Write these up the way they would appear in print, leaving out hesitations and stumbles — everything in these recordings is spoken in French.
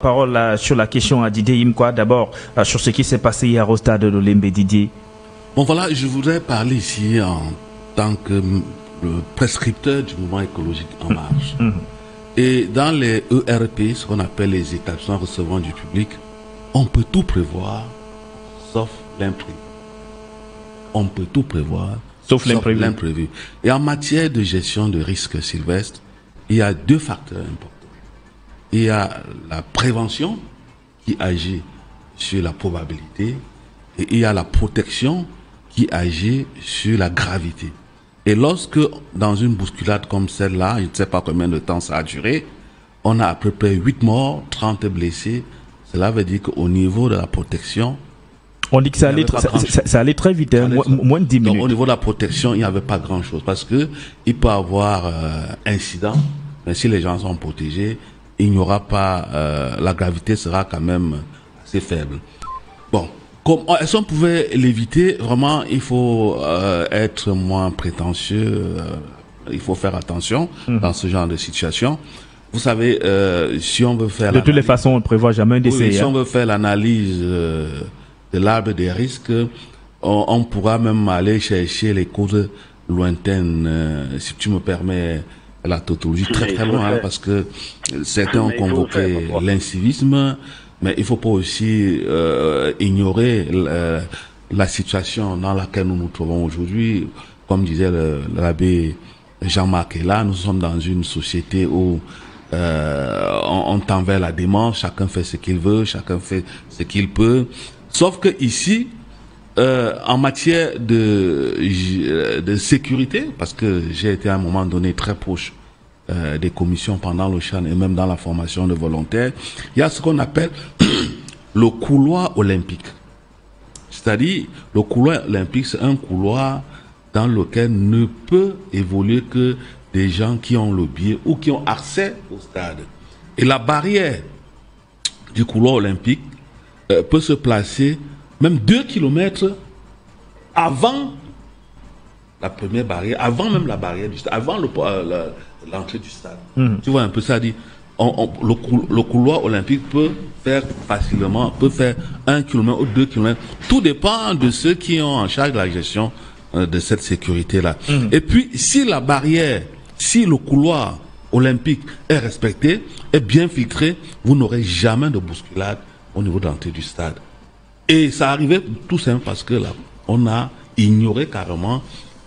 Parole sur la question à Didier Imkwa, d'abord sur ce qui s'est passé hier au stade de l'Olembe, Didier. Bon voilà, je voudrais parler ici en tant que le prescripteur du mouvement écologique En Marche. Et dans les ERP, ce qu'on appelle les établissements recevant du public, on peut tout prévoir sauf l'imprévu. On peut tout prévoir sauf l'imprévu. Et en matière de gestion de risques sylvestres, il y a deux facteurs importants. Il y a la prévention qui agit sur la probabilité et il y a la protection qui agit sur la gravité. Et lorsque, dans une bousculade comme celle-là, je ne sais pas combien de temps ça a duré, on a à peu près 8 morts, 30 blessés, cela veut dire qu'au niveau de la protection... On dit que ça allait très vite, hein, moins de 10 minutes. Donc, au niveau de la protection, il n'y avait pas grand-chose parce que il peut y avoir incident, mais si les gens sont protégés, il n'y aura pas, la gravité sera quand même assez faible. Bon, est-ce qu'on pouvait l'éviter? Vraiment, il faut être moins prétentieux, il faut faire attention dans ce genre de situation. Vous savez, si on veut faire... De toutes les façons, on ne prévoit jamais un décès. Oui, si on veut faire l'analyse de l'arbre des risques, on pourra même aller chercher les causes lointaines, si tu me permets... la tautologie très loin, hein, parce que certains ont convoqué l'incivisme, mais il faut pas aussi ignorer la situation dans laquelle nous nous trouvons aujourd'hui. Comme disait l'abbé Jean-Marc Ella, nous sommes dans une société où on tend vers la démence, chacun fait ce qu'il veut, chacun fait ce qu'il peut, sauf que ici, en matière de sécurité, parce que j'ai été à un moment donné très proche des commissions pendant le CHAN et même dans la formation de volontaires, il y a ce qu'on appelle le couloir olympique. C'est-à-dire, le couloir olympique, c'est un couloir dans lequel ne peut évoluer que des gens qui ont le billet ou qui ont accès au stade. Et la barrière du couloir olympique peut se placer même 2 kilomètres avant la première barrière, avant même la barrière du stade, avant l'entrée du stade. Tu vois un peu ça, dit, le couloir olympique peut faire facilement, peut faire 1 kilomètre ou 2 kilomètres. Tout dépend de ceux qui ont en charge de la gestion de cette sécurité-là. Et puis, si la barrière, si le couloir olympique est respecté, est bien filtré, vous n'aurez jamais de bousculade au niveau de l'entrée du stade. Et ça arrivait tout simplement parce que là, on a ignoré carrément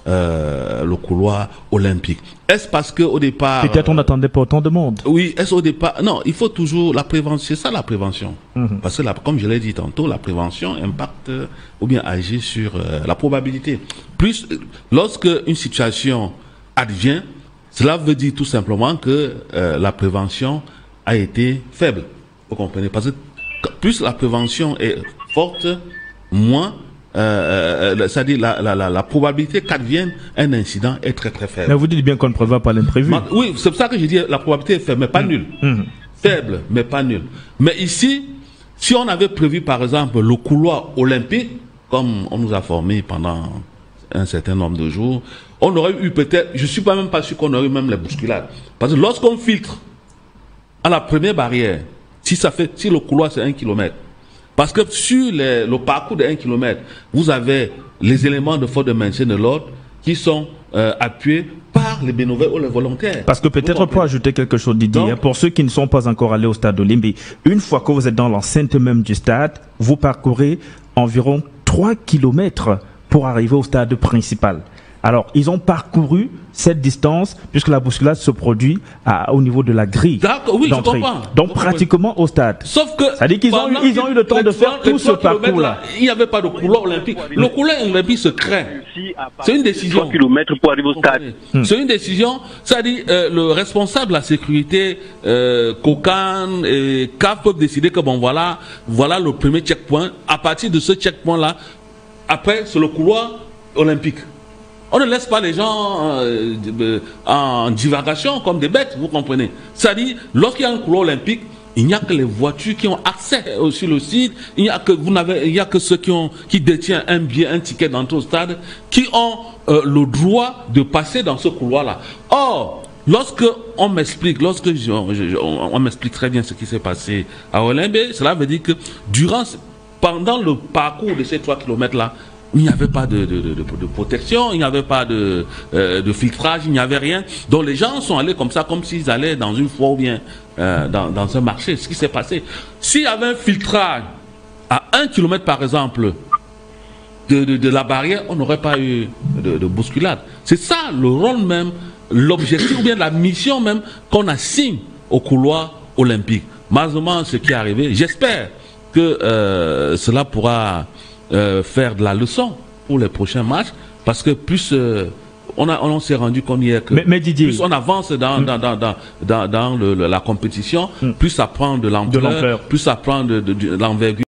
le couloir olympique. Est-ce parce que au départ... Peut-être on n'attendait pas autant de monde. Oui, est-ce au départ... Non, il faut toujours la prévention. C'est ça la prévention. Parce que comme je l'ai dit tantôt, la prévention impacte ou bien agit sur la probabilité. Plus, lorsque une situation advient, cela veut dire tout simplement que la prévention a été faible. Vous comprenez? Parce que plus la prévention est forte, moins, c'est-à-dire la probabilité qu'advienne un incident est très très faible. Mais vous dites bien qu'on ne prévoit pas l'imprévu. Oui, c'est pour ça que je dis la probabilité est faible, mais pas nulle. Faible, mais pas nulle. Mais ici, si on avait prévu par exemple le couloir olympique, comme on nous a formé pendant un certain nombre de jours, on aurait eu peut-être, je suis pas même pas sûr qu'on aurait eu même les bousculades. Parce que lorsqu'on filtre à la première barrière, si le couloir c'est 1 kilomètre, parce que sur le parcours de 1 kilomètre, vous avez les éléments de force de maintien de l'ordre qui sont appuyés par les bénévoles ou les volontaires. Parce que peut-être pour ajouter quelque chose, Didier, hein, pour ceux qui ne sont pas encore allés au stade d'Olembe, une fois que vous êtes dans l'enceinte même du stade, vous parcourez environ 3 kilomètres pour arriver au stade principal. Alors, ils ont parcouru cette distance puisque la bousculade se produit au niveau de la grille d'entrée. Donc, pratiquement au stade. Sauf que... Ça dit qu'ils ont eu le temps de faire tout ce parcours-là. Il n'y avait pas de couloir olympique. Le couloir olympique se crée. C'est une décision. 3 kilomètres pour arriver au stade. C'est une décision. C'est-à-dire, le responsable de la sécurité, Kokan et CAF peuvent décider que bon, voilà le premier checkpoint. À partir de ce checkpoint-là, après, c'est le couloir olympique. On ne laisse pas les gens en divagation comme des bêtes, vous comprenez. C'est-à-dire, lorsqu'il y a un couloir olympique, il n'y a que les voitures qui ont accès sur le site, il n'y a que ceux qui détiennent un billet, un ticket d'entrée au stade, qui ont le droit de passer dans ce couloir-là. Or, lorsque on m'explique, on m'explique très bien ce qui s'est passé à Olimbe, cela veut dire que pendant le parcours de ces 3 kilomètres-là, il n'y avait pas de protection, il n'y avait pas de filtrage, il n'y avait rien. Donc les gens sont allés comme ça, comme s'ils allaient dans une foire ou bien dans un marché. Ce qui s'est passé. S'il y avait un filtrage à 1 kilomètre par exemple de la barrière, on n'aurait pas eu de bousculade. C'est ça le rôle même, l'objectif ou bien la mission même qu'on assigne au couloir olympique. Malheureusement, ce qui est arrivé, j'espère que cela pourra faire de la leçon pour les prochains matchs, parce que plus on s'est rendu compte hier que mais Didier, plus on avance dans la compétition, plus ça prend de l'ampleur, plus ça prend de l'envergure.